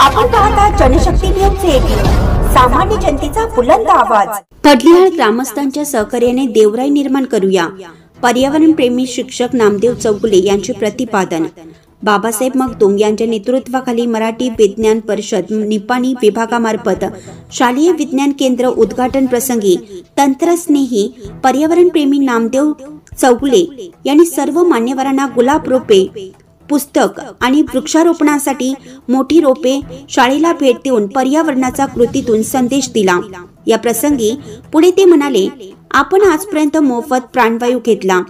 आपण पाहता जनशक्ती न्यूज 18, सामान्य जनतेचा बुलंद आवाज। पडलीहाळ ग्रामस्थांच्या सहकार्याने देवराई निर्माण करूया, पर्यावरण प्रेमी शिक्षक नामदेव चौगुले यांचे प्रतिपादन। बाबासाहेब मगदुम यांच्या नेतृत्वाखाली मराठी विज्ञान परिषद निपाणी विभागामार्फत शालेय विज्ञान केंद्र उद्घाटन प्रसंगी तंत्रस्नेही पर्यावरण प्रेमी नामदेव चौगुले यांनी सर्व मान्यवरांना गुलाब रोपे, पुस्तक आणि वृक्षारोपणासाठी मोठी रोपे शाळेला भेट देऊन पर्यावरणाचा कृतीतून संदेश दिला। या प्रसंगी पुढे ते म्हणाले, आपण आजपर्यंत मोफत प्राणवायू घेतला,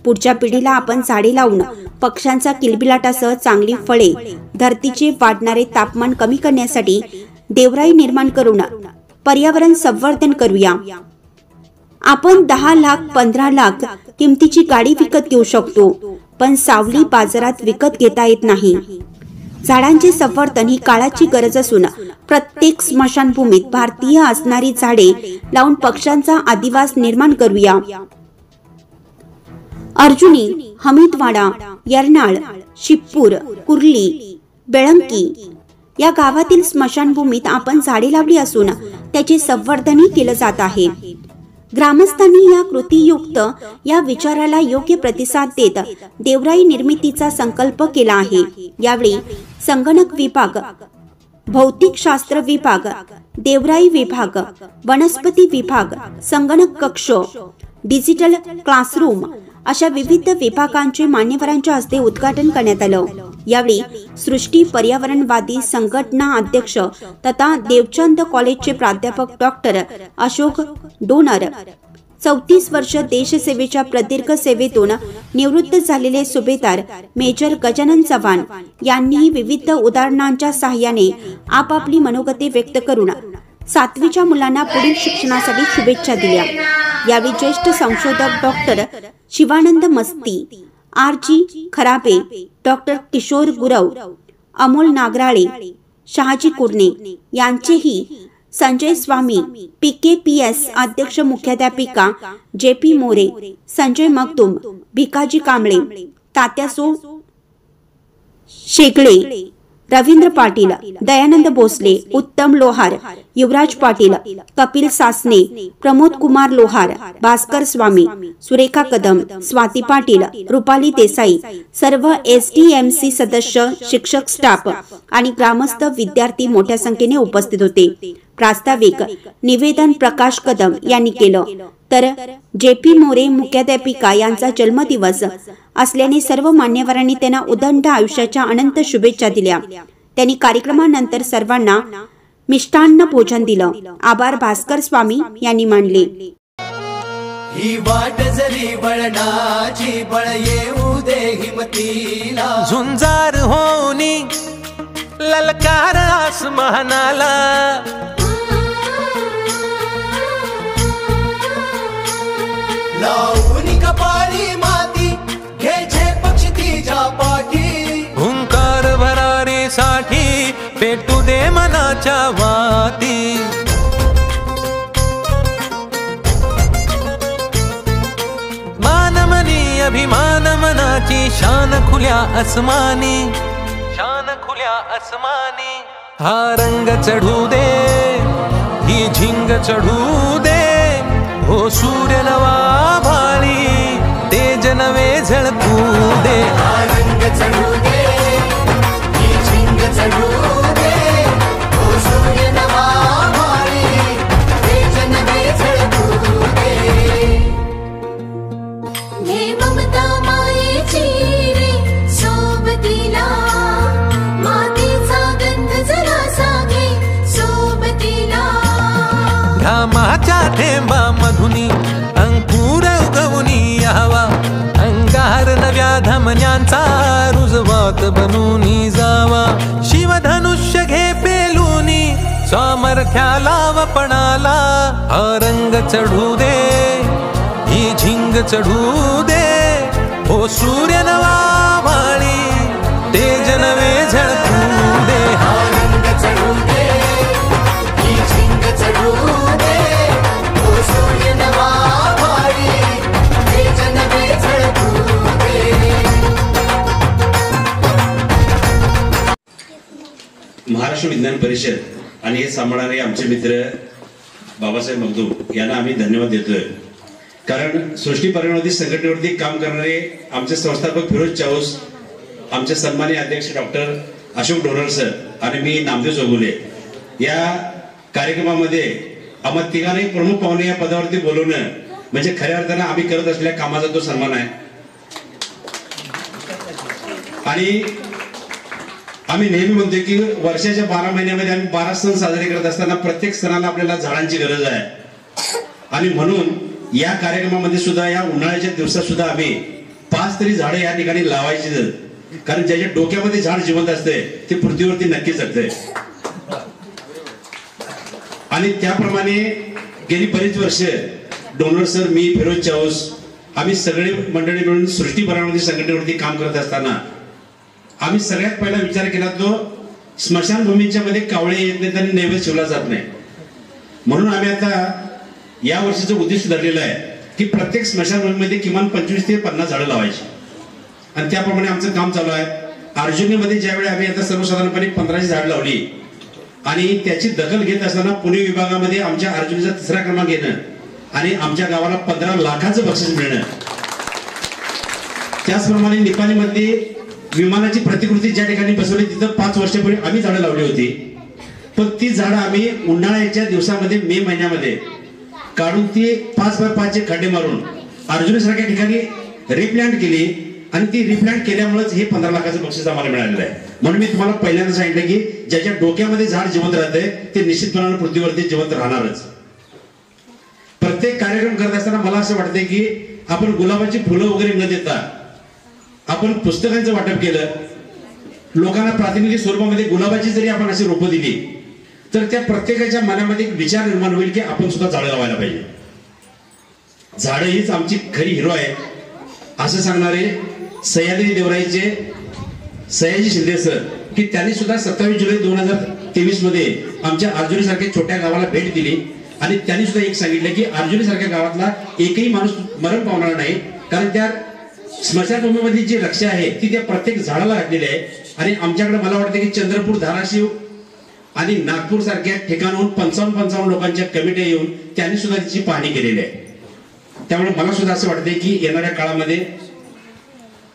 पुढच्या पिढीला आपण झाडे लावून पक्ष्यांचा किलबिलाटासह चांगली फळे, धरतीचे वाढणारे तापमान कमी करण्यासाठी देवराई निर्माण करून पर्यावरण संवर्धन करूया। आपण 10 लाख 15 लाख किमतीची गाडी विकत घेऊ शकतो, पण सावली बाजारात विकत घेता येत नाही। झाडांचे संवर्धन ही काळाची गरज असून प्रत्येक स्मशानभूमीत भारतीय असणारी झाडे लावून पक्ष्यांचा अधिवास निर्माण करूया। अर्जुनी, हमीदवाडा, यरनाळ, शिपूर, कुर्ली, बेळंकी या गावातील स्मशानभूमीत आपण झाडे लावली असून त्याचे संवर्धनही केले जात आहे। ग्रामस्थांनी या कृतीयुक्त या विचाराला योग्य प्रतिसाद देत देवराई निर्मितीचा संकल्प केला आहे। यावेळी संगणक विभाग, भौतिकशास्त्र विभाग, देवराई विभाग, वनस्पती विभाग, संगणक कक्ष, डिजिटल क्लासरूम अशा विविध विभागांचे मान्यवरांच्या हस्ते उद्घाटन करण्यात आलं। यावेळी सृष्टी पर्यावरणवादी संघटना अध्यक्ष तथा देवचंद कॉलेजचे प्राध्यापक डॉक्टर अशोक डोनर, 34 वर्ष देशसेवेच्या प्रदीर्घ सेवेतून निवृत्त झालेले सुभेदार मेजर गजानन चव्हाण यांनी विविध उदाहरणांच्या सहाय्याने आपापली मनोगते व्यक्त करून 7वीच्या मुलांना पुढील शिक्षणासाठी शुभेच्छा दिल्या। यावेळी ज्येष्ठ संशोधक डॉक्टर शिवानंद मस्ती, RG खराबे, डॉक्टर किशोर गुरव, अमोल नागराळे, शहाजी कुर्णे यांचेही, संजय स्वामी, PKPS अध्यक्ष मुख्याध्यापिका JP मोरे, संजय मगदुम, भिकाजी कांबळे, तात्यासो शेगळे, रवींद्र पाटील, दयानंद भोसले, उत्तम लोहार, युवराज पाटील, कपिल सासने, प्रमोद कुमार लोहार, भास्कर स्वामी, सुरेखा कदम, स्वाती पाटील, रुपाली देसाई, सर्व SDMC सदस्य, शिक्षक स्टाफ आणि ग्रामस्थ विद्यार्थी मोठ्या संख्येने उपस्थित होते। प्रास्ताविक निवेदन प्रकाश कदम यांनी केलं, तर JP मोरे मुख्याध्यापिका यांचा जन्मदिवस असल्याने सर्व मान्यवरांनी त्यांना उदंड आयुष्याच्या अनंत शुभेच्छा दिल्या। त्यांनी कार्यक्रमानंतर सर्वांना मिष्टान्न भोजन दिलं। आभार भास्कर स्वामी यांनी मानले। ही वाट जरी बळणाची बळ येऊ दे हिमतीला, झुंजार होनी ललकार आसमानाला, लावणी कपाळी माती घ्यायचे पक्षी तिच्या पाठी, हुंकार भरारीसाठी पेटू दे मनाच्या वाती। मानमनी अभिमान मनाची शान खुल्या आसमानी, शान खुल्या आसमानी। हा रंग चढू दे, ही झिंग चढू दे, हो सूर्य नवा भाळी तेज नवे झळकू दे। हा रंग चढू दे, ही झिंग चढू दे, हो सूर्य नवा भाळी तेज नवे झळकू दे। हे ममता मायेची रे सोबतीला, मातीचा गंध जरासा घे सोबतीला, घामाच्या थेंबा मधुनी अंकुर उगवूनी यावा, अंगार नव्या धमन्यांचा रुजवात बनूनी जावा। शिवधनुष्य घे पेलूनी सामर्थ्याला वपणाला, हा रंग चढू दे, ही झिंग चढू दे, हो सूर्य नवा भाळी तेज नवे झळकू दे। हा रंग चढू दे, ही झिंग चढू दे, हो सूर्य नवा भाळी तेज नवे झळकू दे। महाराष्ट्र विज्ञान परिषद आणि हे सांभाळणारे आमचे मित्र बाबासाहेब मगदूम यांना आम्ही धन्यवाद देतोय. कारण सृष्टी पर्यावरणावरती संघटनेवरती काम करणारे आमचे संस्थापक फिरोज चाऊस, आमचे सन्माननीय अध्यक्ष डॉक्टर अशोक डोरर सर आणि मी नामदेव चौगुले या कार्यक्रमामध्ये आम्हा तिघांनाही प्रमुख पाहुणे या पदावरती बोलवणं म्हणजे खऱ्या अर्थानं आम्ही करत असलेल्या कामाचा तो सन्मान आहे. आणि आम्ही नेहमी म्हणतो की वर्षाच्या 12 महिन्यामध्ये आम्ही 12 सण साजरे करत असताना प्रत्येक सणाला आपल्याला झाडांची गरज आहे. आणि म्हणून या कार्यक्रमामध्ये सुद्धा या उन्हाळ्याच्या दिवसात सुद्धा आम्ही 5 तरी झाडं या ठिकाणी लावायची. कारण ज्याच्या डोक्यामध्ये झाड जिवंत असते ते पृथ्वीवरती नक्कीच जगते. आणि त्याप्रमाणे गेली बरीच वर्ष डोनर सर, मी, फिरोज चाऊस आम्ही सगळे मंडळी मिळून सृष्टी पर्यावरणावरती संघटनेवरती काम करत असताना आम्ही सगळ्यात पहिला विचार केला तो स्मशानभूमींच्या मध्ये कावळे येत नाहीत आणि नैवेद्य शिवला जात नाही. म्हणून आम्ही आता या वर्षीचं उद्दिष्ट धरलेलं आहे की प्रत्येक स्मशानभूमीमध्ये किमान 25 ते 50 झाडं लावायची. आणि त्याप्रमाणे आमचं काम चालू आहे. अर्जुनीमध्ये ज्यावेळी आम्ही आता सर्वसाधारणपणे 15 झाड लावली आणि त्याची दखल घेत असताना पुणे विभागामध्ये आमच्या अर्जुनीचा 3रा क्रमांक येणं आणि आमच्या गावाला 15 लाखाचं बक्षीस मिळणं. त्याचप्रमाणे निपाणीमध्ये विमानाची प्रतिकृती ज्या ठिकाणी बसवली तिथं 5 वर्षापूर्वी आम्ही झाडं लावली होती. पण ती झाडं आम्ही उन्हाळ्याच्या दिवसामध्ये मे महिन्यामध्ये काढून ती 5x5 खड्डे मारून अर्जुनीसारख्या ठिकाणी रिप्लांट केली आणि ती रिप्लांट केल्यामुळेच हे 15 लाखाचं बक्षीस आम्हाला मिळालेलं आहे. म्हणून मी तुम्हाला पहिल्यांदा सांगितलं की ज्याच्या डोक्यामध्ये झाड जिवंत राहते ते निश्चितपणाने पृथ्वीवरती जिवंत राहणारच. प्रत्येक कार्यक्रम करत असताना मला असं वाटतंय की आपण गुलाबाची फुलं वगैरे न देता आपण पुस्तकांचं वाटप केलं, लोकांना प्रातिनिधिक स्वरूपामध्ये गुलाबाची जरी आपण अशी रोपं दिली तर त्या प्रत्येकाच्या मनामध्ये एक विचार निर्माण होईल की आपण सुद्धा झाडं लावायला पाहिजे. झाडं हीच आमची खरी हिरो आहे असं सांगणारे सह्याद्री देवराईचे सयाजी शिंदे सर की त्यांनी सुद्धा 27 जुलै 2023 मध्ये आमच्या अर्जुनी सारख्या छोट्या गावाला भेट दिली आणि त्यांनी सुद्धा एक सांगितलं की अर्जुनी सारख्या गावातला एकही माणूस मरण पावणार नाही. कारण त्या स्मशानभूमीमधली जी रक्षा आहे ती त्या प्रत्येक झाडाला घातलेली आहे. आणि आमच्याकडे मला वाटतं की चंद्रपूर, धाराशिव आणि नागपूर सारख्या ठिकाणाहून 55 लोकांच्या कमिट्या येऊन त्यांनी सुद्धा त्याची पाहणी केलेली आहे. त्यामुळे मला सुद्धा असं वाटतंय की येणाऱ्या काळामध्ये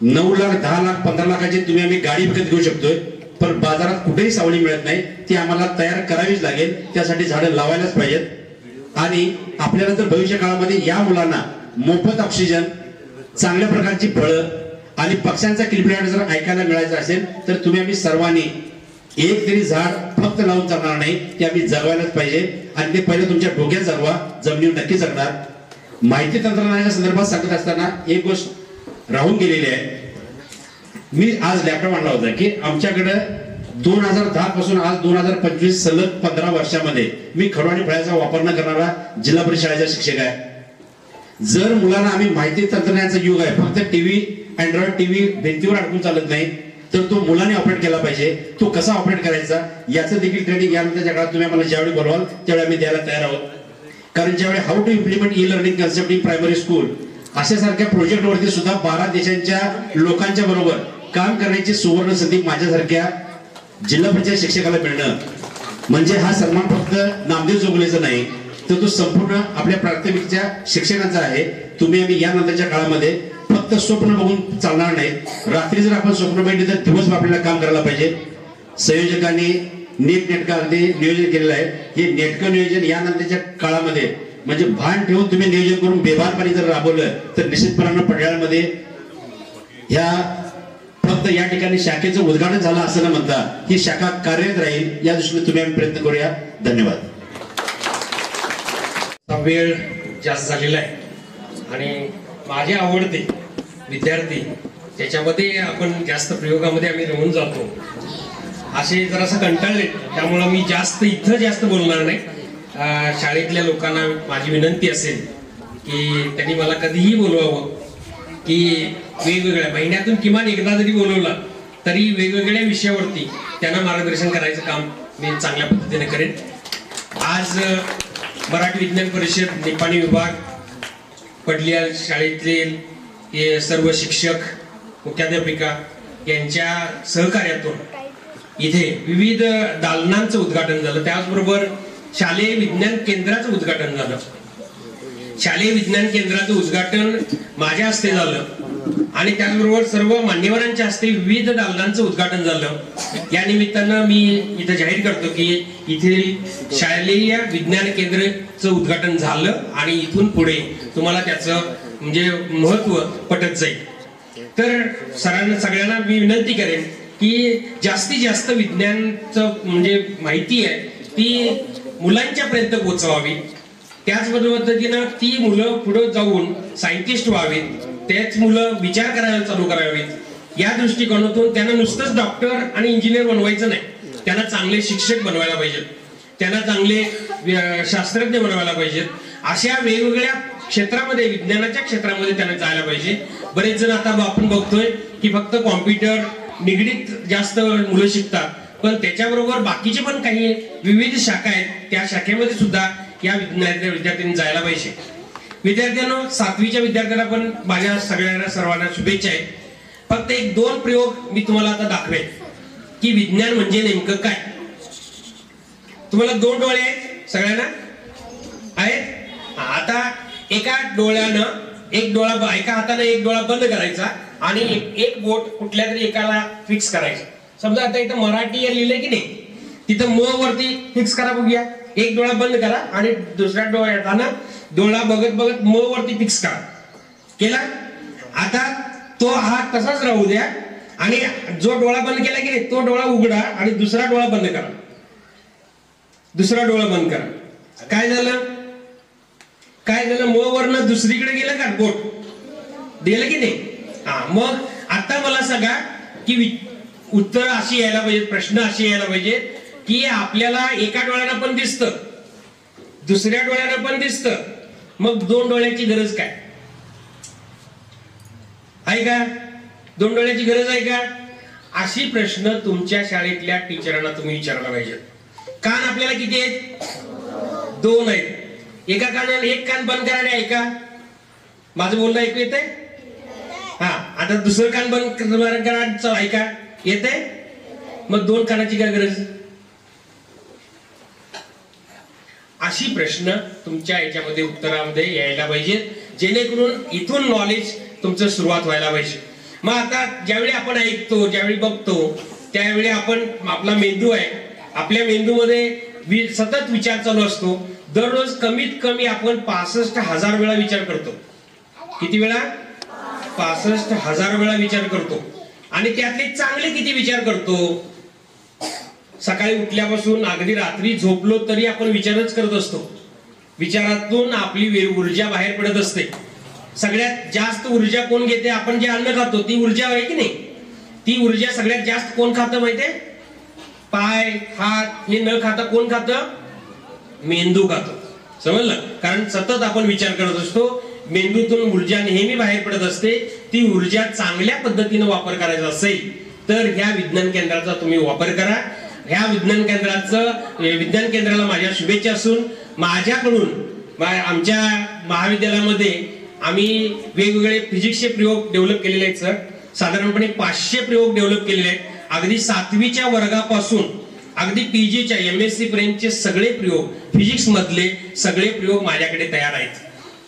9 लाख, 10 लाख, 15 लाखाची तुम्ही आम्ही गाडी विकत घेऊ शकतोय, पण बाजारात कुठेही सावली मिळत नाही. ती आम्हाला तयार करावीच लागेल. त्यासाठी झाडं लावायलाच पाहिजेत. आणि आपल्याला जर भविष्य काळामध्ये या मुलांना मोफत ऑक्सिजन, चांगल्या प्रकारची फळं आणि पक्ष्यांचा किलबिलाट जर ऐकायला मिळायचं असेल तर तुम्ही आम्ही सर्वांनी एक तरी झाड फक्त लावून चालणार नाही, ते आम्ही जगवायलाच पाहिजे. आणि ते पहिलं तुमच्या डोक्यात जगवा, जमिनीवर नक्की जगणार. माहिती तंत्रज्ञानाच्या संदर्भात सांगत असताना एक गोष्ट राहून गेलेली आहे. मी आज लॅपटॉप आणला होता की आमच्याकडे 2010 पासून आज 2025 सलग 15 वर्षामध्ये मी खडू आणि फळ्याचा वापर न करणारा जिल्हा परिषद शाळेचा शिक्षक आहे. जर मुलांना आम्ही माहिती तंत्रज्ञानाचा युग आहे, फक्त टीव्ही, अँड्रॉइड टीव्ही भिंतीवर अडकून चालत नाही, तर तो मुलांनी ऑपरेट केला पाहिजे. तो कसा ऑपरेट करायचा याचं देखील ट्रेनिंग यानंतरच्या काळात तुम्ही आम्हाला ज्यावेळी बोलवाल त्यावेळी आम्ही द्यायला तयार आहोत. कारण ज्यावेळी how to implement e learning concept in primary school अशा सारख्या प्रोजेक्टवरती सुद्धा 12 देशांच्या लोकांच्या बरोबर काम करण्याची सुवर्ण संधी माझ्यासारख्या जिल्हा परिषद शिक्षकाला मिळणं म्हणजे हा सन्मान फक्त नामदेव चौगुलेचा नाही, तर तो संपूर्ण आपल्या प्राथमिकच्या शिक्षकांचा आहे. तुम्ही आम्ही यानंतरच्या काळामध्ये फक्त स्वप्न बघून चालणार नाही. रात्री जर आपण स्वप्न बघितले तर दिवस आपल्याला काम करायला पाहिजे. संयोजकांनी नीटनेटकं अगदी नियोजन केलेलं आहे. हे नेटकं नियोजन यानंतरच्या काळामध्ये म्हणजे भान ठेवून तुम्ही नियोजन करून बेभानपणे जर राबवलं तर निश्चितपणानं पडयाळमध्ये ह्या फक्त या ठिकाणी शाखेचं उद्घाटन झालं असं न म्हणता ही शाखा कार्यरत राहील या दृष्टीने तुम्ही आम्ही प्रयत्न करूया. धन्यवाद. वेळ जास्त झालेला आहे आणि माझे आवडते विद्यार्थी त्याच्यामध्ये आपण जास्त प्रयोगामध्ये आम्ही रमून जातो असे जरासं कंटाळले. त्यामुळं मी जास्त बोलणार नाही. शाळेतल्या लोकांना माझी विनंती असेल की त्यांनी मला कधीही बोलवावं की वेगवेगळ्या महिन्यातून किमान एकदा जरी बोलवलं तरी वेगवेगळ्या विषयावरती त्यांना मार्गदर्शन करायचं काम मी चांगल्या पद्धतीने करेन. आज मराठी विज्ञान परिषद निपाणी विभाग, पडलिया शाळेतले सर्व शिक्षक, मुख्याध्यापिका यांच्या सहकार्यातून इथे विविध दालनांचं उद्घाटन झालं, त्याचबरोबर शालेय विज्ञान केंद्राचं उद्घाटन झालं. शालेय विज्ञान केंद्राचं उद्घाटन माझ्या हस्ते झालं आणि त्याचबरोबर सर्व मान्यवरांच्या हस्ते विविध दालनांचं उद्घाटन झालं. या निमित्तानं मी इथं जाहीर करतो की इथे शालेय विज्ञान केंद्राचं उद्घाटन झालं आणि इथून पुढे तुम्हाला त्याचं म्हणजे महत्व पटत जाईल. तर सगळ्यांना मी विनंती करेन की जास्तीत जास्त विज्ञानचं म्हणजे माहिती आहे ती मुलांच्या पर्यंत पोहोचवावी. त्याच पद्धतीनं ती मुलं पुढे जाऊन सायंटिस्ट व्हावीत, तेच मुलं विचार करायला चालू करावेत. या दृष्टिकोनातून त्यांना नुसतंच डॉक्टर आणि इंजिनियर बनवायचं नाही, त्यांना चांगले शिक्षक बनवायला पाहिजेत, त्यांना चांगले शास्त्रज्ञ बनवायला पाहिजेत. अशा वेगवेगळ्या क्षेत्रामध्ये विज्ञानाच्या क्षेत्रामध्ये त्यांना जायला पाहिजे. बरेच जण आता आपण बघतोय की फक्त कॉम्प्युटर निगडीत जास्त मुलं शिकतात, पण त्याच्याबरोबर बाकीचे पण काही विविध शाखा आहेत, त्या शाखेमध्ये सुद्धा या विद्यार्थ्यांनी जायला पाहिजे. विद्यार्थ्यांनो, 7वीच्या विद्यार्थ्यांना पण माझ्या सर्वांना शुभेच्छा आहेत. फक्त 1-2 प्रयोग मी तुम्हाला आता दाखवेन की विज्ञान म्हणजे नेमकं काय. तुम्हाला 2 डोळे आहेत सगळ्यांना आहेत. आता एका डोळ्यानं एका हाताने एक डोळा बंद करायचा आणि एक बोट कुठल्या तरी एकाला फिक्स करायचं. समजा आता इथं मराठी लिहिलंय की नाही, तिथं म वरती फिक्स करा, बघूया. एक डोळा बंद करा आणि दुसऱ्या डोळ्यानं डोळा बघत बघत म वरती फिक्स करा. केला. आता तो हात तसाच राहू द्या आणि जो डोळा बंद केला की नाही तो डोळा उघडा आणि दुसरा डोळा बंद करा. दुसरा डोळा बंद करा. काय झालं म वरनं दुसरीकडे गेलं का बोट गेलं की नाही. मग आता मला सांगा की उत्तर अशी यायला पाहिजे, प्रश्न अशी यायला पाहिजे की आपल्याला एका डोळ्यानं पण दिसतं, दुसऱ्या डोळ्यानं पण दिसतं, मग 2 डोळ्याची गरज काय आहे का? 2 डोळ्याची गरज आहे का? अशी प्रश्न तुमच्या शाळेतल्या टीचरांना तुम्ही विचारला पाहिजे. कान आपल्याला किती आहेत? 2 आहेत. एका कानाने एक कान बंद करा आणि ऐका. माझं बोलणं ऐकू येतंय? आता दुसरं कान बंद करा, ऐका. येतंय? मग 2 कानाची काय गरज? अशी प्रश्न तुमच्या याच्यामध्ये उत्तरामध्ये यायला पाहिजे, जेणेकरून इथून नॉलेज तुमचं सुरुवात व्हायला पाहिजे. मग आता ज्यावेळी आपण ऐकतो, ज्यावेळी बघतो, त्यावेळी आपण आपला मेंदू आहे, आपल्या मेंदूमध्ये सतत विचार चालू असतो. दररोज कमीत कमी आपण 65,000 वेळा विचार करतो. किती वेळा? 65,000 वेळा विचार करतो. आणि त्यातले चांगले किती विचार करतो? सकाळी उठल्यापासून अगदी रात्री झोपलो तरी आपण विचारच करत असतो. विचारातून आपली ऊर्जा बाहेर पडत असते. सगळ्यात जास्त ऊर्जा कोण घेते? आपण जे अन्न खातो ती ऊर्जा आहे की नाही. ती ऊर्जा सगळ्यात जास्त कोण खातं माहितीये? पाय, हात हे न खाता कोण खातं? मेंदू खातो. समजलं? कारण सतत आपण विचार करत असतो, मेंदूतून ऊर्जा नेहमी बाहेर पडत असते. ती ऊर्जा चांगल्या पद्धतीने वापर करायचा असेल तर ह्या विज्ञान केंद्राचा तुम्ही वापर करा. ह्या विज्ञान केंद्राला माझ्या शुभेच्छा असून माझ्याकडून आमच्या महाविद्यालयामध्ये आम्ही वेगवेगळे फिजिक्सचे प्रयोग डेव्हलप केलेले आहेत. सर, साधारणपणे 500 प्रयोग डेव्हलप केलेले आहेत. अगदी 7वीच्या वर्गापासून अगदी PGच्या MSc पर्यंतचे सगळे प्रयोग, फिजिक्स मधले सगळे प्रयोग माझ्याकडे तयार आहेत.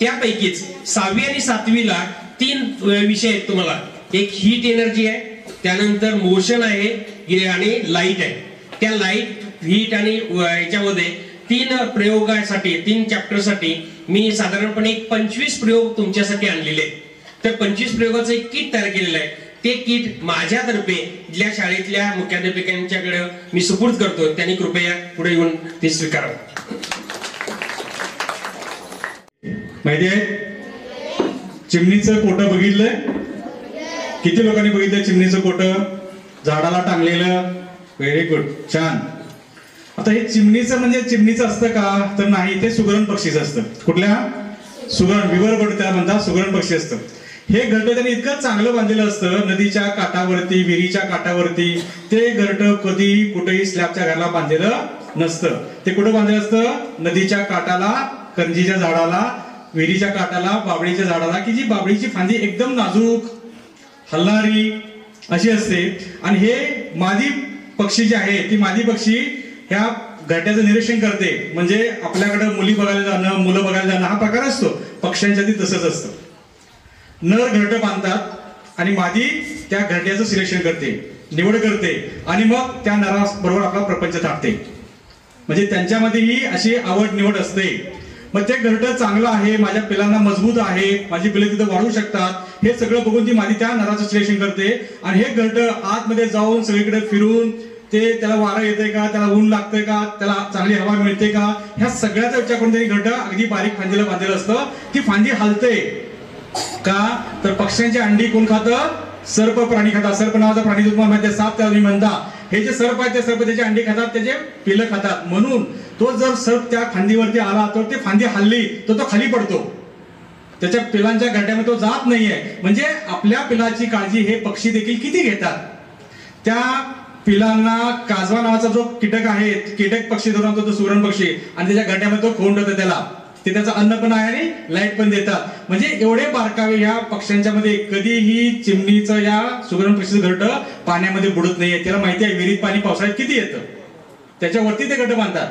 त्यापैकीच 6वी आणि 7वीला 3 विषय आहेत तुम्हाला. एक हीट एनर्जी आहे, त्यानंतर मोशन आहे आणि लाईट आहे. त्या लाईट, हीट आणि याच्यामध्ये 3 प्रयोगासाठी, 3 चॅप्टरसाठी मी साधारणपणे 25 प्रयोग तुमच्यासाठी आणलेले आहेत. तर 25 प्रयोगाचं एक किट तयार केलेलं आहे. ते किट माझ्यातर्फे जिल्हा शाळेतल्या मुख्याध्यापकांच्याकडे मी सुपूर्द करतो. त्यांनी कृपया पुढे येऊन ते स्वीकारावं. माहिती आहे चिमणीचं कोटं बघितलंय? किती लोकांनी बघितलंय चिमणीचं कोटं झाडाला टांगलेलं? व्हेरी गुड, छान. आता हे चिमणीचं म्हणजे चिमणीचं असतं का? तर नाही, ते सुगरण पक्षीचं असतं. कुठल्या? सुगरण, विवर बर्ड त्याला म्हणतात, सुगरण पक्षी असतं. हे घरटं त्यांनी इतकं चांगलं बांधलेलं असतं, नदीच्या काठावरती, विहिरीच्या काठावरती. ते घरटं कधी कुठेही स्लॅबच्या घराला बांधलेलं नसतं. ते कुठं बांधलेलं असतं? नदीच्या काठाला, करंजीच्या झाडाला, विहिरीच्या काठाला, बाबळीच्या झाडाला, की जी बाबळीची फांदी एकदम नाजूक, हलणारी अशी असते. आणि हे मादी पक्षी जी आहे ती मादी पक्षी ह्या घरट्याचं निरीक्षण करते. म्हणजे आपल्याकडे मुली बघायला जाणं, मुलं बघायला जाणं हा प्रकार असतो, पक्ष्यांच्या ती तसंच असतं. नर घरटं बांधतात आणि मादी त्या घरट्याचं सिलेक्शन करते, निवड करते आणि मग त्या नराबरोबर आपला प्रपंच थाटते. म्हणजे त्यांच्यामध्येही अशी आवड निवड असते. मग ते घरटं चांगलं आहे, माझ्या पिलांना मजबूत आहे, माझी पिलं तिथं वाढू शकतात, हे सगळं बघून ती मादी त्या नराचं सिलेक्शन करते. आणि हे घरटं आतमध्ये जाऊन सगळीकडे फिरून ते त्याला वारं येते का, त्याला ऊन लागतंय का, त्याला चांगली हवा मिळते का, ह्या सगळ्याचा विचार करून त्यांनी घरटं अगदी बारीक फांदीला बांधलेलं असतं. ती फांदी हलते का, तर पक्ष्यांची अंडी कोण खातं, सर्प प्राणी खातात. सर्प नावाचा प्राणी तुम्हाला माहिती आहे, साप त्याला तुम्ही म्हणता. हे जे सर्प आहेत ते सर्प त्याचे अंडी खातात, त्याचे पिलं खातात. म्हणून तो जर सर्प त्या फांदीवरती आला तर ती फांदी हल्ली तो खाली पडतो, त्याच्या पिलांच्या घरट्यामध्ये तो जात नाहीये. म्हणजे आपल्या पिलाची काळजी हे पक्षी देखील किती घेतात. त्या पिलांना काजवा नावाचा जो कीटक आहे, कीटक पक्षी धरून तो सुवर्ण पक्षी, आणि त्याच्या घरट्यामध्ये तो खोंड होतं त्याला, ते त्याचं अन्न पण आहे आणि लाईट पण देतात. म्हणजे एवढे बारकावे ह्या पक्ष्यांच्या मध्ये. कधीही चिमणीचं या सुवर्ण पक्षीचं घरटं पाण्यामध्ये बुडत नाहीये. त्याला माहिती आहे विहिरीत पाणी पावसाळ्यात किती येतं, त्याच्यावरती ते घरटं बांधतात.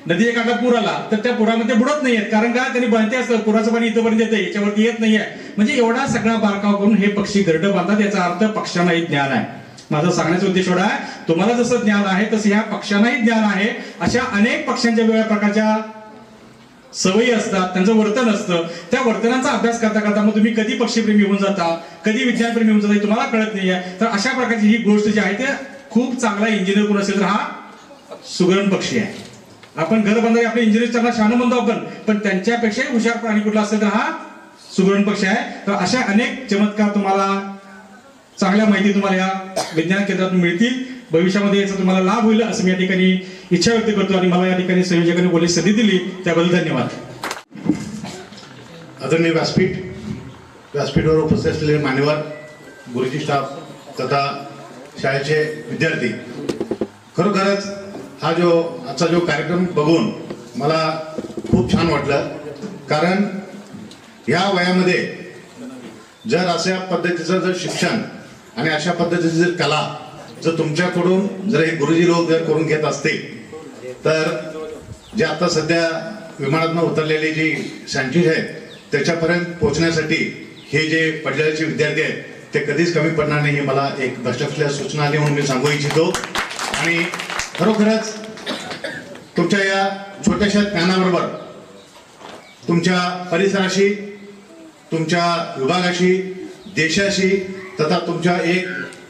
नदीच्या काठात पूर आला तर त्या पुरामध्ये बुडत नाहीयेत, कारण का त्यांनी बांधते असतं, पुराचं पाणी इथंपर्यंत येतं, याच्यावरती येत नाहीये. म्हणजे एवढा सगळा बारकाव करून हे पक्षी घरटं बांधतात. याचा अर्थ पक्ष्यांनाही ज्ञान आहे. माझा सांगण्याचा उद्देश एवढा आहे, तुम्हाला जसं ज्ञान आहे तसं ह्या पक्ष्यांनाही ज्ञान आहे. अशा अनेक पक्ष्यांच्या वेगळ्या प्रकारच्या सवयी असतात, त्यांचं वर्तन असतं. त्या वर्तनाचा अभ्यास करता करता मग तुम्ही कधी पक्षीप्रेमी होऊन जाता, कधी विज्ञानप्रेमी होऊन जाता, तुम्हाला कळत नाहीये. तर अशा प्रकारची ही गोष्ट जी आहे ते खूप चांगला इंजिनियर कोण असेल तर हा सुगरण पक्षी आहे. आपण घर बांधणारे आपले इंजिनियर त्यांना शहाणं म्हणतो आपण, पण त्यांच्यापेक्षाही हुशार प्राणी कुठला असेल तर हा सुगरण पक्षी आहे. तर अशा अनेक चमत्कार तुम्हाला, चांगल्या माहिती तुम्हाला या विज्ञान केंद्रातून मिळतील. भविष्यामध्ये याचा तुम्हाला लाभ होईल असं मी या ठिकाणी इच्छा व्यक्त करतो. आणि मला या ठिकाणी संयोजकांनी बोलण्याची संधी दिली त्याबद्दल धन्यवाद. आदरणीय व्यासपीठावर उपस्थित असलेले मान्यवर, गुरुजी स्टाफ तथा शाळेचे विद्यार्थी, खरोखरच हा आजचा जो कार्यक्रम बघून मला खूप छान वाटलं. कारण या वयामध्ये जर अशा पद्धतीचं जर शिक्षण आणि अशा पद्धतीची जर कला जर तुमच्याकडून जर हे गुरुजी लोक जर करून घेत असतील, तर जे आता सध्या विमानातून उतरलेली जी सायंटिस्ट आहेत त्याच्यापर्यंत पोहोचण्यासाठी हे जे पडलेले विद्यार्थी आहेत ते कधीच कमी पडणार नाही. ही मला एक भ्रष्टाचार सूचना आली म्हणून मी सांगू इच्छितो. आणि खरोखरच तुमच्या या छोट्याशा ज्ञानाबरोबर तुमच्या परिसराशी, तुमच्या विभागाशी, देशाशी तथा तुमच्या एक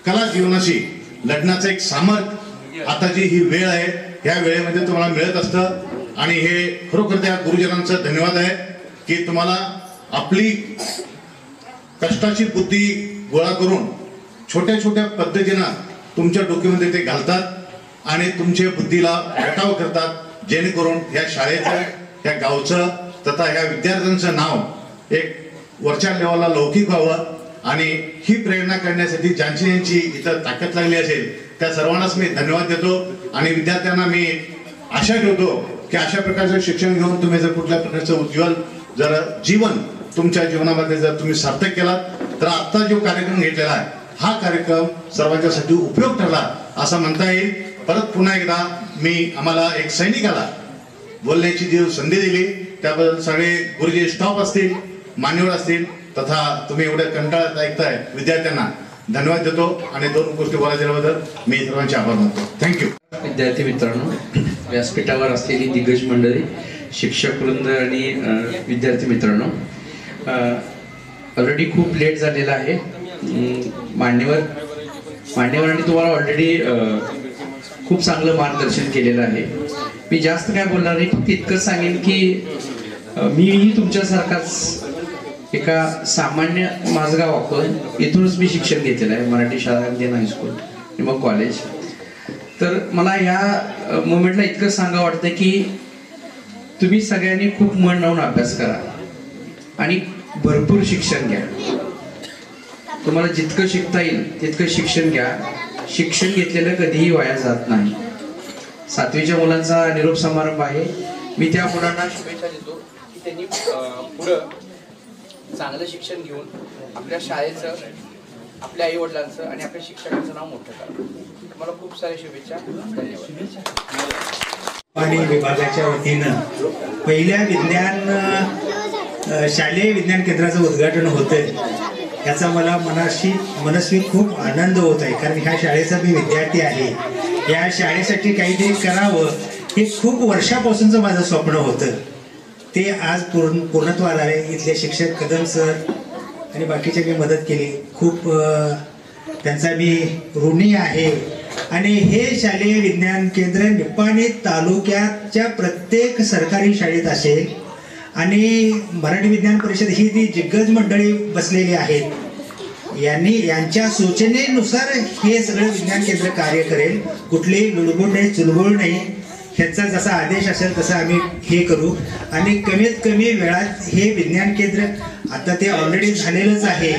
कला जीवनाशी लढण्याचं एक सामर्थ्य आताची ही वेळ आहे, ह्या वेळेमध्ये तुम्हाला मिळत असतं. आणि हे खरोखर त्या गुरुजनांचं धन्यवाद आहे की तुम्हाला आपली कष्टाची बुद्धी गोळा करून छोट्या छोट्या पद्धतीनं तुमच्या डोक्यामध्ये ते घालतात आणि तुमच्या बुद्धीला प्रटाव करतात, जेणेकरून ह्या शाळेचं, ह्या गावचं तथा ह्या विद्यार्थ्यांचं नाव एक वरच्या लेवलला लौकिक व्हावं. आणि ही प्रेरणा करण्यासाठी ज्यांची यांची इथं ताकद लागली असेल त्या सर्वांनाच मी धन्यवाद देतो. आणि विद्यार्थ्यांना मी आशा ठेवतो की अशा प्रकारचं शिक्षण घेऊन तुम्ही जर कुठल्या प्रकारचं उज्ज्वल जर जीवन तुमच्या जीवनामध्ये जर तुम्ही सार्थक केलात तर आत्ता जो कार्यक्रम घेतलेला आहे हा कार्यक्रम सर्वांच्यासाठी उपयोग ठरला असं म्हणता येईल. परत पुन्हा एकदा मी आम्हाला एक सैनिकाला बोलण्याची जी संधी दिली त्याबद्दल सगळे गुरुजी स्टाफ असतील, मान्यवर असतील तथा तुम्ही एवढ्या कंटाळत ऐकताय विद्यार्थ्यांना धन्यवाद देतो. आणि दोन गोष्टी बोलायच्याबद्दल मी सर्वांचे आभार मानतो. थँक्यू. विद्यार्थी मित्रांनो, व्यासपीठावर असलेली दिग्गज मंडळी, शिक्षक वृंद आणि विद्यार्थी मित्रांनो, ऑलरेडी खूप लेट झालेला आहे. मान्यवरांनी तुम्हाला ऑलरेडी खूप चांगलं मार्गदर्शन केलेलं आहे. मी जास्त काय बोलणार नाही, फक्त इतकंच सांगेन की मीही तुमच्यासारखाच एका सामान्य माझगाव आपण इथूनच मी शिक्षण घेतलेलं आहे, मराठी शाळा इंडियन हायस्कूल आणि मग कॉलेज. तर मला या मोमेंटला इतकं सांगा वाटतं की तुम्ही सगळ्यांनी खूप मन लावून अभ्यास करा आणि भरपूर शिक्षण घ्या. तुम्हाला जितकं शिकता येईल तितकं शिक्षण घ्या. शिक्षण घेतलेलं कधीही वाया जात नाही. 7वीच्या मुलांचा निरोप समारंभ आहे. मी त्या मुलांना शुभेच्छा देतो की त्यांनी पुढं चांगलं शिक्षण घेऊन आपल्या शाळेचं आपल्या आई वडिलांचं आणि आपल्या शिक्षकांचं नाव मोठं करा. मला खूप साऱ्या शुभेच्छा. धन्यवाद. पाणी विभागाच्या वतीनं पहिल्या शालेय विज्ञान केंद्राचं उद्घाटन होतंय याचा मला मनस्वी खूप आनंद होत आहे. कारण ह्या शाळेचा मी विद्यार्थी आहे. या शाळेसाठी काहीतरी करावं हे खूप वर्षापासूनचं माझं स्वप्न होतं. ते आज पूर्णत्वाला आले. इथले शिक्षक कदम सर आणि बाकीचे मी मदत केली. खूप त्यांचा मी ऋणी आहे. आणि हे शालेय विज्ञान केंद्र निपाणी तालुक्याच्या प्रत्येक सरकारी शाळेत असेल. आणि मराठी विज्ञान परिषद ही जी दिग्गज मंडळी बसलेली आहेत यांच्या सूचनेनुसार हे सगळं विज्ञान केंद्र कार्य करेल. कुठलीही लुडबुड नाही, चुलबुड नाही. ह्याचा जसा आदेश असेल तसा आम्ही हे करू. आणि कमीत कमी वेळात हे विज्ञान केंद्र आता ते ऑलरेडी झालेलंच आहे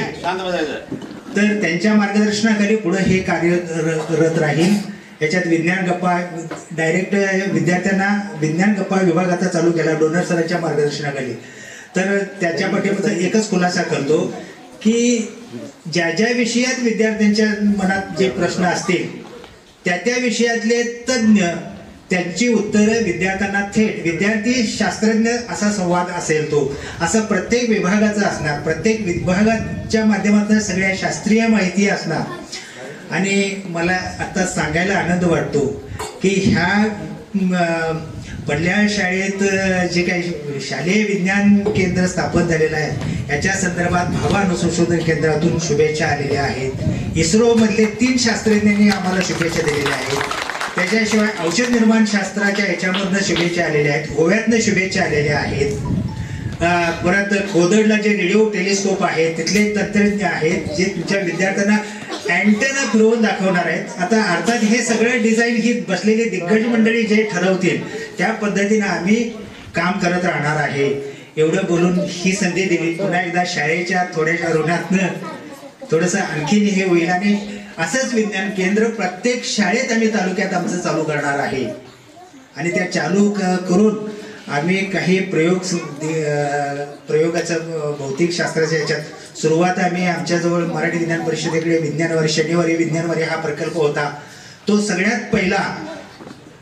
तर त्यांच्या मार्गदर्शनाखाली पुढे हे कार्यरत राहील. याच्यात विज्ञान गप्पा डायरेक्ट विद्यार्थ्यांना विज्ञान गप्पा विभाग आता चालू केला डोनर सरांच्या मार्गदर्शनाखाली. तर त्याच्या पाठीमागचा एकच खुलासा करतो की ज्या ज्या विषयात विद्यार्थ्यांच्या मनात जे प्रश्न असतील त्या विषयातले तज्ज्ञ त्यांची उत्तरं विद्यार्थ्यांना थेट विद्यार्थी शास्त्रज्ञ असा संवाद असेल तो असा प्रत्येक विभागाचा असणार. प्रत्येक विभागाच्या माध्यमातून सगळ्या शास्त्रीय माहिती असणार. आणि मला आता सांगायला आनंद वाटतो की ह्या पडल्या शाळेत जे काही शालेय विज्ञान केंद्र स्थापन झालेलं आहे याच्या संदर्भात भावा संशोधन केंद्रातून शुभेच्छा आलेल्या आहेत. इस्रो मधले 3 शास्त्रज्ञांनी आम्हाला शुभेच्छा दिलेल्या आहेत. त्याच्याशिवाय औषध निर्माण शास्त्राच्या याच्यामधनं शुभेच्छा आलेल्या आहेत. गोव्यातनं शुभेच्छा आलेल्या आहेत. परत गोदडला जे रेडिओ टेलिस्कोप आहे तिथले तंत्रज्ञ आहेत जे तुमच्या विद्यार्थ्यांना अँटेना फिरवून दाखवणार आहेत. आता अर्थात हे सगळं डिझाईन ही बसलेली दिग्गज मंडळी जे ठरवतील त्या पद्धतीने आम्ही काम करत राहणार आहे. एवढं बोलून ही संधी दिली. पुन्हा एकदा शाळेच्या थोड्याशा ऋणातनं थोडंसं आणखीन हे होईल. आणि असंच विज्ञान केंद्र प्रत्येक शाळेत आम्ही तालुक्यात आमचं चालू करणार आहे. आणि त्या चालू करून आम्ही काही प्रयोगाचं भौतिक शास्त्राच्या याच्यात सुरुवात आम्ही आमच्याजवळ मराठी विज्ञान परिषदेकडे विज्ञानवारी शनिवारी विज्ञानवारी हा प्रकल्प होता. तो सगळ्यात पहिला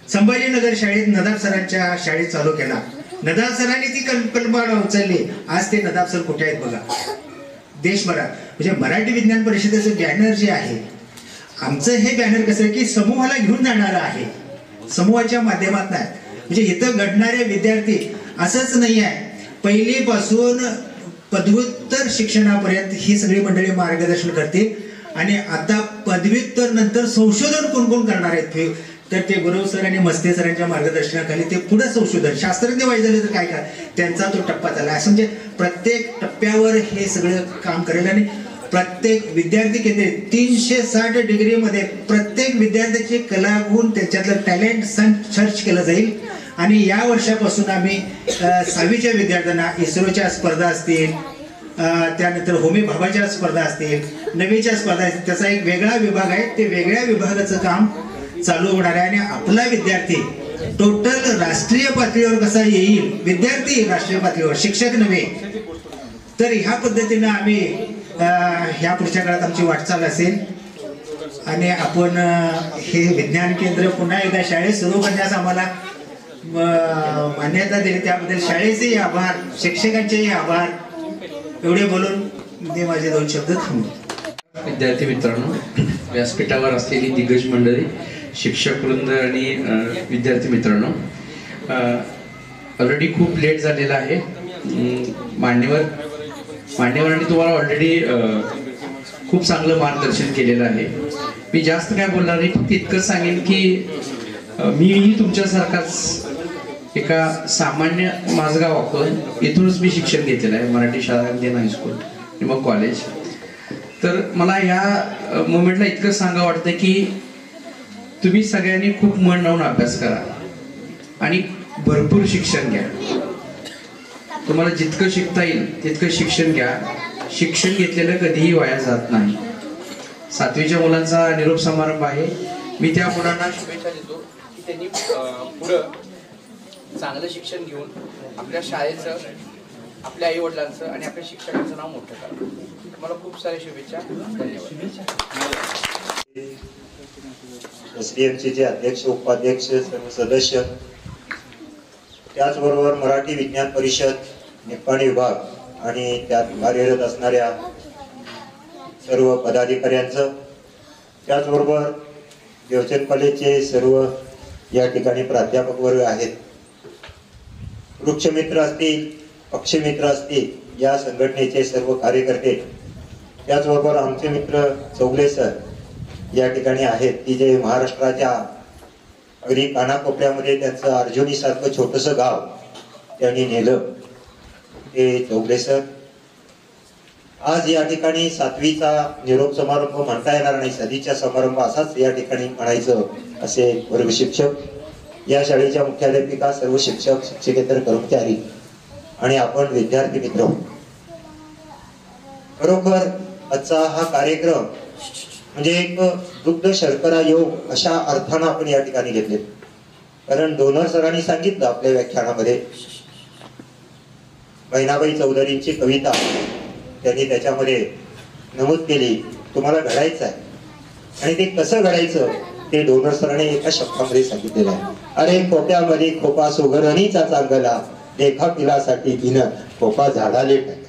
संभाजीनगर शाळेत नदाब सरांच्या शाळेत चालू केला. नदाब सरांनी ती कल्पना उचलली. आज ते नदाब सर कुठे आहेत बघा देशभरात. म्हणजे मराठी विज्ञान परिषदेचं बॅनर जे आहे आमचं हे बॅनर कसं आहे की समूहाला घेऊन जाणारं आहे. समूहाच्या माध्यमातून आहे. म्हणजे इथं घडणारे विद्यार्थी असंच नाही आहे. पहिलीपासून पदव्युत्तर शिक्षणापर्यंत ही सगळी मंडळी मार्गदर्शन करतील. आणि आता पदव्युत्तर नंतर संशोधन कोण कोण करणार आहेत तर ते गुरव सर आणि मस्ते सरांच्या मार्गदर्शनाखाली ते पुढे संशोधन शास्त्रज्ञ व्हायचं झाले तर काय करा त्यांचा तो टप्पा झाला. असं म्हणजे प्रत्येक टप्प्यावर हे सगळं काम करेल. आणि प्रत्येक विद्यार्थी केंद्र 360 डिग्रीमध्ये प्रत्येक विद्यार्थ्याची कला गुण त्याच्यातलं टॅलेंट सर्च केलं जाईल. आणि या वर्षापासून आम्ही 6वीच्या विद्यार्थ्यांना इस्रोच्या स्पर्धा असतील, त्यानंतर होमी भाभाच्या स्पर्धा असतील, 9वीच्या स्पर्धा असतील, त्याचा एक वेगळा विभाग आहे. ते वेगळ्या विभागाचं काम चालू होणार आहे. आणि आपला विद्यार्थी टोटल राष्ट्रीय पातळीवर कसा येईल, विद्यार्थी राष्ट्रीय पातळीवर, शिक्षक नव्हे. तर ह्या पद्धतीनं आम्ही ह्या पुढच्या काळात आमची वाटचाल असेल. आणि आपण हे विज्ञान केंद्र पुन्हा एकदा शाळेत सुरू करण्यास आम्हाला मान्यता दिली त्याबद्दल शाळेचेही आभार, शिक्षकांचेही आभार. एवढे बोलून मी माझे 2 शब्द थांबतो. विद्यार्थी मित्रांनो, व्यासपीठावर असलेली दिग्गज मंडळी, शिक्षक वृंद आणि विद्यार्थी मित्रांनो, ऑलरेडी खूप लेट झालेला आहे. मान्यवरांनी तुम्हाला ऑलरेडी खूप चांगलं मार्गदर्शन केलेलं आहे. मी जास्त काय बोलणार नाही, फक्त इतकंच सांगेन की मीही तुमच्यासारखाच एका सामान्य माझगाव आपण इथूनच मी शिक्षण घेतलेलं आहे, मराठी शाळा इंडियन हायस्कूल आणि मग कॉलेज. तर मला या मोमेंटला इतकं सांगा वाटतं की तुम्ही सगळ्यांनी खूप मन लावून अभ्यास करा आणि भरपूर शिक्षण घ्या. तुम्हाला जितकं शिकता येईल तितकं शिक्षण घ्या. शिक्षण घेतलेलं कधीही वाया जात नाही. 7वीच्या मुलांचा निरोप समारंभ आहे. मी त्या मुलांना शुभेच्छा देतो की त्यांनी पुढं चांगलं शिक्षण घेऊन आपल्या शाळेचं, आपल्या आई वडिलांचं आणि आपल्या शिक्षकांचं नाव मोठं करा. मला खूप साऱ्या शुभेच्छा. एसडीएमचे जे अध्यक्ष उपाध्यक्ष सर्व सदस्य, त्याचबरोबर मराठी विज्ञान परिषद निप्पाणी विभाग आणि त्यात कार्यरत असणाऱ्या सर्व पदाधिकाऱ्यांचं, त्याचबरोबर देवचंद कॉलेजचे सर्व या ठिकाणी प्राध्यापक वर्ग आहेत, वृक्षमित्र असतील, पक्षमित्र असतील, या संघटनेचे सर्व कार्यकर्ते, त्याचबरोबर आमचे मित्र चौगले सर या ठिकाणी आहेत की जे महाराष्ट्राच्या अगदी कानाकोपऱ्यामध्ये त्यांचं अर्जुनी सारखं छोटंसं गाव त्यांनी नेलं, ते चौगले सर. आज या ठिकाणी 7वीचा निरोप समारंभ म्हणता येणार नाही, सदीचा समारंभ असाच या ठिकाणी म्हणायचं असे वर्ग शिक्षक, या शाळेच्या मुख्याध्यापिका, सर्व शिक्षक, शिक्षकेतर कर्मचारी आणि आपण विद्यार्थी मित्र, खरोखर आजचा हा कार्यक्रम म्हणजे एक दुग्ध शर्करा योग अशा अर्थानं आपण या ठिकाणी घेतले. कारण डोनर सरांनी सांगितलं आपल्या व्याख्यानामध्ये, बहिणाबाई चौधरींची कविता त्यांनी त्याच्यामध्ये नमूद केली, तुम्हाला घडायचं आहे आणि ते कसं घडायचं ते डोनर सरांनी एका शब्दामध्ये सांगितलेलं आहे. अरे खोप्यामध्ये खोपा सुगरणीचा चांगला, देखा पिलासाठी तिनं खोपा झाडाले टाकला.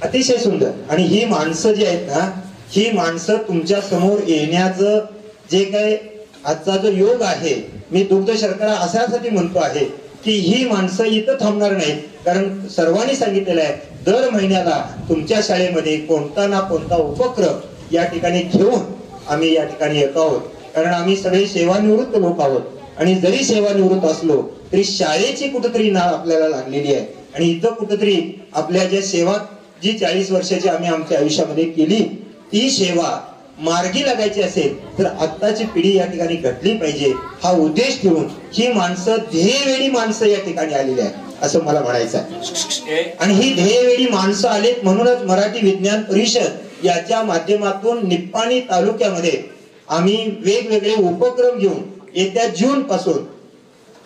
अतिशय सुंदर. आणि ही माणसं जी आहेत ना, ही माणसं तुमच्या समोर येण्याचं जे काय आजचा जो योग आहे, मी दुग्ध शर्करा अशासाठी म्हणतो आहे की ही माणसं इथं थांबणार नाहीत. कारण सर्वांनी सांगितलेलं आहे दर महिन्याला तुमच्या शाळेमध्ये कोणता ना कोणता उपक्रम या ठिकाणी घेऊन आम्ही या ठिकाणी येतो आहोत. कारण आम्ही सगळे सेवानिवृत्त लोक आहोत आणि जरी सेवानिवृत्त असलो तरी शाळेची कुठेतरी नाळ आपल्याला लागलेली आहे. आणि इथं कुठेतरी आपल्या ज्या सेवा जी 40 वर्षाची आम्ही आमच्या आयुष्यामध्ये केली, ती सेवा मार्गी लागायची असेल तर आत्ताची पिढी या ठिकाणी घडली पाहिजे, हा उद्देश ठेवून ही माणसं ध्येयवेळी माणसं या ठिकाणी आलेली आहे असं मला म्हणायचं आहे. आणि ही ध्येयवेळी माणसं आलेत म्हणूनच मराठी विज्ञान परिषद याच्या माध्यमातून निप्पाणी तालुक्यामध्ये आम्ही वेगवेगळे उपक्रम घेऊन येत्या जून पासून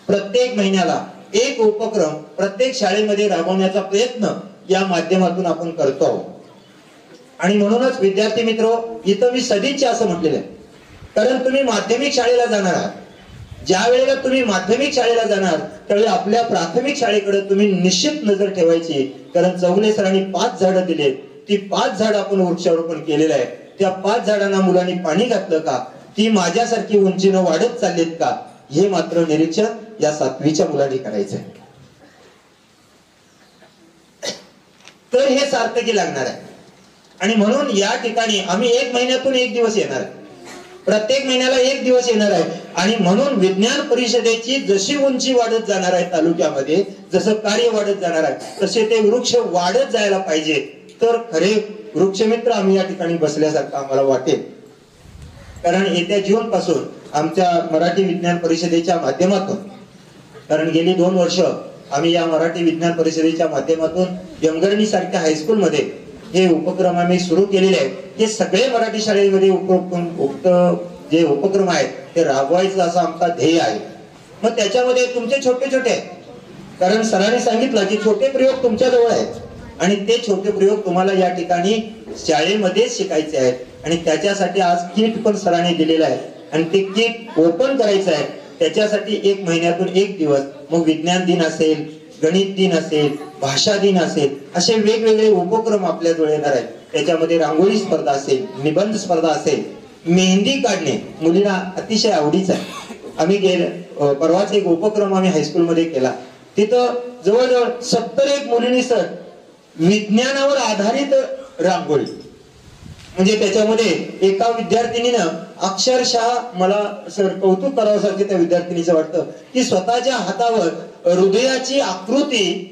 प्रत्येक महिन्याला एक उपक्रम प्रत्येक शाळेमध्ये राबवण्याचा प्रयत्न या माध्यमातून आपण करतो आहोत. आणि म्हणूनच विद्यार्थी मित्र, इथं मी सदिच्छा असं म्हटलेलं आहे. कारण तुम्ही माध्यमिक शाळेला जाणार आहात, ज्या वेळेला तुम्ही माध्यमिक शाळेला जाणार त्यावेळी आपल्या प्राथमिक शाळेकडे तुम्ही निश्चित नजर ठेवायची. कारण चौगले सरांनी 5 झाडं दिलेत, ती 5 झाडं आपण वृक्षारोपण केलेलं आहे. त्या 5 झाडांना मुलांनी पाणी घातलं का, ती माझ्यासारखी उंचीनं वाढत चाललीत का, हे मात्र निरीक्षण या 7वीच्या मुलांनी करायचंय. तर हे सार्थकी लागणार आहे. आणि म्हणून या ठिकाणी आम्ही 1 महिन्यातून 1 दिवस येणार आहे, प्रत्येक महिन्याला 1 दिवस येणार आहे. आणि म्हणून विज्ञान परिषदेची जशी उंची वाढत जाणार आहे तालुक्यामध्ये, जसं कार्य वाढत जाणार आहे, तसे ते वृक्ष वाढत जायला पाहिजे. तर खरे वृक्षमित्र आम्ही या ठिकाणी बसल्यासारखं आम्हाला वाटेल. कारण येत्या जून पासून आमच्या मराठी विज्ञान परिषदेच्या माध्यमातून, कारण गेली 2 वर्ष आम्ही या मराठी विज्ञान परिषदेच्या माध्यमातून यमगर्णी सारख्या हायस्कूलमध्ये हे उपक्रम आम्ही सुरू केलेले आहेत. हे सगळे मराठी शाळेमध्ये जे उपक्रम आहेत ते राबवायचं असं आमचा ध्येय आहे. मग त्याच्यामध्ये तुमचे छोटे छोटे, कारण सरांनी सांगितलं की छोटे प्रयोग तुमच्या जवळ आहेत आणि ते छोटे प्रयोग तुम्हाला या ठिकाणी शाळेमध्येच शिकायचे आहेत. आणि त्याच्यासाठी आज किट पण सरांनी दिलेलं आहे आणि ते किट ओपन करायचं आहे. त्याच्यासाठी 1 महिन्यातून 1 दिवस, मग विज्ञान दिन असेल, गणित दिन असेल, भाषा दिन असेल, असे वेगवेगळे उपक्रम आपल्याजवळ येणार आहेत. त्याच्यामध्ये रांगोळी स्पर्धा असेल, निबंध स्पर्धा असेल, मेहंदी काढणे मुलींना अतिशय आवडीचं आहे. आम्ही परवाच एक उपक्रम आम्ही हायस्कूलमध्ये केला. तिथं जवळजवळ 70 मुलींनी सर विज्ञानावर आधारित रांगोळी, म्हणजे त्याच्यामध्ये एका विद्यार्थिनीनं अक्षरशः मला सर कौतुक करावंसारखं त्या विद्यार्थिनीचं वाटतं की स्वतःच्या हातावर हृदयाची आकृती,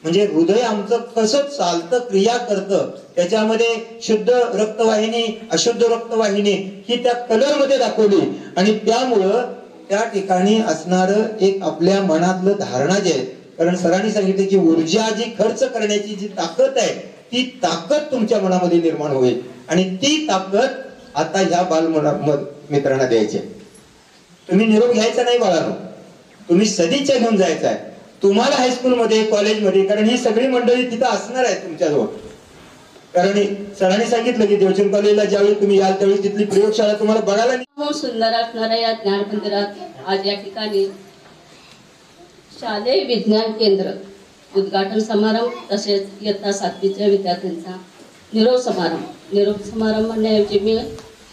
म्हणजे हृदय आमचं कसं चालतं, क्रिया करतं, त्याच्यामध्ये शुद्ध रक्तवाहिनी, अशुद्ध रक्तवाहिनी ही त्या कलर मध्ये दाखवली. आणि त्यामुळं त्या ठिकाणी असणारं एक आपल्या मनातलं धारणा जे आहे, कारण सरांनी सांगितलं की ऊर्जा जी खर्च करण्याची जी ताकद आहे ती ताकद तुमच्या मनामध्ये निर्माण होईल. आणि ती ताकद आता ह्या बाल मित्रांना द्यायची. तुम्ही निरोप घ्यायचा नाही बाळांनो, तुम्ही सदिच्छा घेऊन जायचा आहे. तुम्हाला हायस्कूलमध्ये, कॉलेजमध्ये, कारण ही सगळी मंडळी तिथं असणार आहे तुमच्याजवळ. कारण सरांनी सांगितलं की देवचंद कॉलेजला ज्यावेळी तुम्ही याल त्यावेळी तिथली प्रयोगशाळा तुम्हाला बघायला खूप सुंदर असणाऱ्या या ज्ञान मंदिरात आज या ठिकाणी शालेय विज्ञान केंद्र उद्घाटन समारंभ तसेच इयत्ता 7वीच्या विद्यार्थ्यांचा निरोप समारंभ म्हणण्याऐवजी मी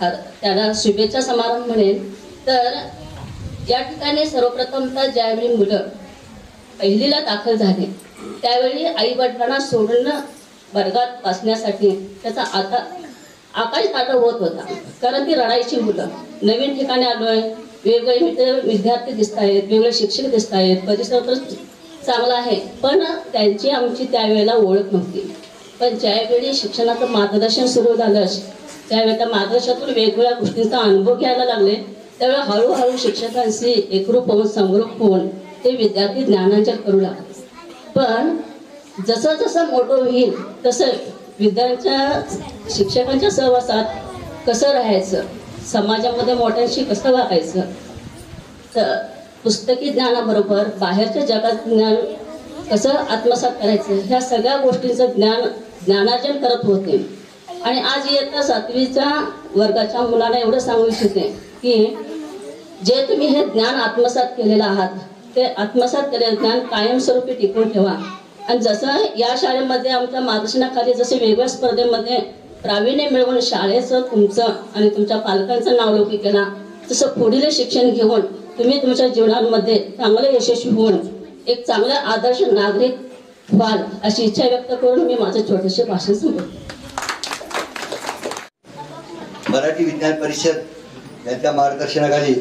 त्याला शुभेच्छा समारंभ म्हणेन. तर या ठिकाणी सर्वप्रथमतः ज्यावेळी मुलं पहिलीला दाखल झाले त्यावेळी आई वडिलांना सोडून वर्गात बसण्यासाठी त्याचा आता आकाश ताटं होत होता. कारण ती रडायची मुलं. नवीन ठिकाणी आलोय, वेगवेगळे विद्यार्थी दिसत आहेत, वेगवेगळे शिक्षक दिसत आहेत, परिसर तर चांगला आहे, पण त्यांची आमची त्यावेळेला ओळख नव्हती. पण ज्यावेळी शिक्षणाचं मार्गदर्शन सुरू झालं त्यावेळी त्या मार्गदर्शनातून वेगवेगळ्या गोष्टींचा अनुभव घ्यायला लागले त्यावेळी हळूहळू शिक्षकांशी एकरूप होऊन समरूप होऊन ते विद्यार्थी ज्ञानार्जन करू लागले. पण जसं जसं मोठं होईल तसं विद्यार्थ्यांच्या शिक्षकांच्या सहवासात कसं राहायचं, समाजामध्ये मोठ्यांशी कसं वागायचं, तर पुस्तकी ज्ञानाबरोबर बाहेरच्या जगात ज्ञान कसं आत्मसात करायचं ह्या सगळ्या गोष्टींचं ज्ञानार्जन करत होते. आणि आज इयत्ता 7वीच्या वर्गाच्या मुलांना एवढं सांगू इच्छिते की जे तुम्ही हे ज्ञान आत्मसात केलेलं आहात ते आत्मसात केलेलं ज्ञान कायमस्वरूपी टिकवून ठेवा. आणि जसं या शाळेमध्ये आमच्या मार्गदर्शनाखाली जसे वेगवेगळ्या स्पर्धेमध्ये प्रावीण्य मिळवून शाळेचं तुमचं आणि तुमच्या पालकांचं नावलौकिक केला तसं पुढील शिक्षण घेऊन तुम्ही तुमच्या जीवनामध्ये चांगले यशस्वी होऊन एक चांगला आदर्श नागरिक व्हाल अशी इच्छा व्यक्त करून मी माझं छोटेसे भाषण संपवतो. मराठी विज्ञान परिषद यांच्या मार्गदर्शनाखाली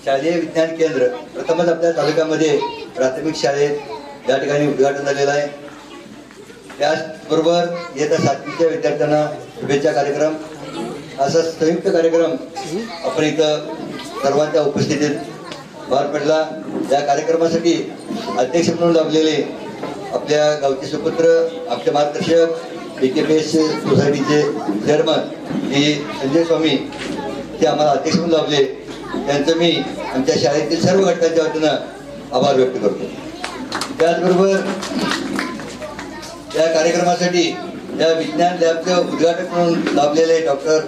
शालेय विज्ञान केंद्र प्रथमच आपल्या तालुक्यामध्ये प्राथमिक शाळेत या ठिकाणी उद्घाटन झालेलं आहे. त्याचबरोबर इयत्ता 7वीच्या विद्यार्थ्यांना शुभेच्छा कार्यक्रम असा संयुक्त कार्यक्रम आपण इथं सर्वांच्या उपस्थितीत पार पडला. या कार्यक्रमासाठी अध्यक्ष म्हणून लाभलेले आपल्या गावचे सुपुत्र आमचे मार्गदर्शक BKPS सोसायटीचे चेअरमन हे संजय स्वामी ते आम्हाला अध्यक्ष म्हणून लाभले. त्यांचं मी आमच्या शाळेतील सर्व घटकांच्या वतीनं आभार व्यक्त करतो. त्याचबरोबर या कार्यक्रमासाठी या विज्ञान लॅबचं उद्घाटन म्हणून लाभलेले डॉक्टर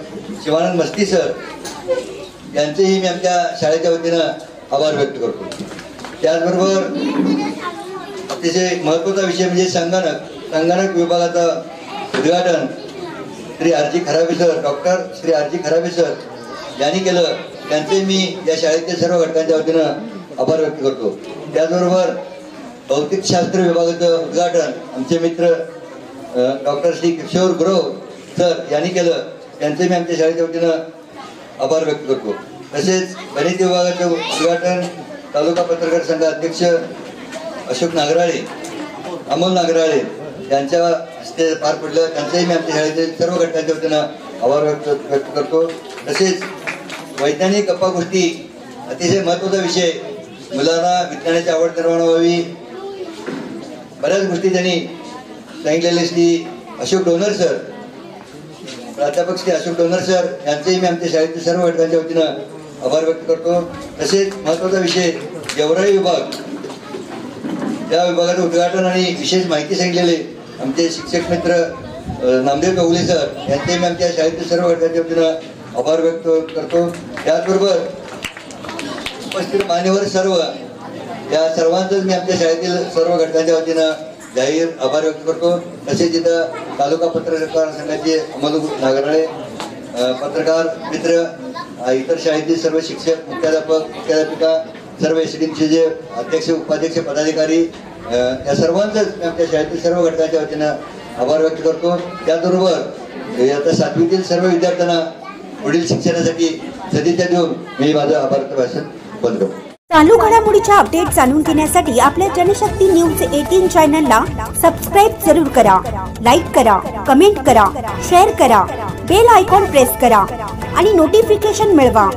शिवानंद मस्ती सर यांचेही मी आमच्या शाळेच्या वतीनं आभार व्यक्त करतो. त्याचबरोबर अतिशय महत्त्वाचा विषय म्हणजे संगणक विभागाचं उद्घाटन श्री RG खराबे सर डॉक्टर श्री RG खराबे सर यांनी केलं. त्यांचे मी या शाळेतील सर्व घटकांच्या वतीनं आभार व्यक्त करतो. त्याचबरोबर भौतिकशास्त्र विभागाचं उद्घाटन आमचे मित्र डॉक्टर श्री किशोर गुरव सर यांनी केलं. त्यांचे मी आमच्या शाळेच्या वतीनं आभार व्यक्त करतो. तसेच गणित विभागाचं उद्घाटन तालुका पत्रकार संघ अध्यक्ष अशोक नागराळे अमोल नागराळे यांच्या हस्ते पार पडलं. त्यांचंही मी आमच्या शाळेतील सर्व घटकांच्या वतीनं आभार व्यक्त करतो. तसेच वैज्ञानिक गप्पा गोष्टी अतिशय महत्त्वाचा विषय, मुलांना विज्ञानाची आवड निर्माण व्हावी बऱ्याच गोष्टी त्यांनी सांगितलेले श्री अशोक डोनर सर प्राध्यापक श्री अशोक डोनर सर यांचेही मी आमच्या शाळेतील सर्व घटकांच्या वतीनं आभार व्यक्त करतो. तसेच महत्त्वाचा विषय गेवराई विभाग या विभागाचं उद्घाटन आणि विशेष माहिती सांगितलेले आमचे शिक्षक मित्र नामदेव कवले सर यांचे मी आमच्या शाळेतील सर्व घटकांच्या वतीनं आभार व्यक्त करतो. त्याचबरोबर उपस्थित मान्यवर सर्व या सर्वांचंच मी आमच्या शाळेतील सर्व घटकांच्या वतीनं जाहीर आभार व्यक्त करतो. तसेच इथं तालुका पत्रकार संघाचे अमोल नागराळे पत्रकार मित्र इतर शाळेतील सर्व शिक्षक मुख्याध्यापक मुख्याध्यापिका सर्व SDMचे जे अध्यक्ष उपाध्यक्ष पदाधिकारी या सर्वांचंच मी आमच्या शाळेतील सर्व घटकांच्या वतीनं आभार व्यक्त करतो. त्याचबरोबर आता 7वीतील सर्व विद्यार्थ्यांना पुढील शिक्षणासाठी सदिच्छा देऊन मी माझं आभार भाषण बंद करतो. चालू घडामोडीच्या अपडेट जाणून घेण्यासाठी आपल्या जनशक्ती न्यूज 18 चॅनलला सबस्क्राईब जरूर करा, लाईक करा, कमेंट करा, शेअर करा, बेल आयकॉन प्रेस करा आणि नोटिफिकेशन मिळवा.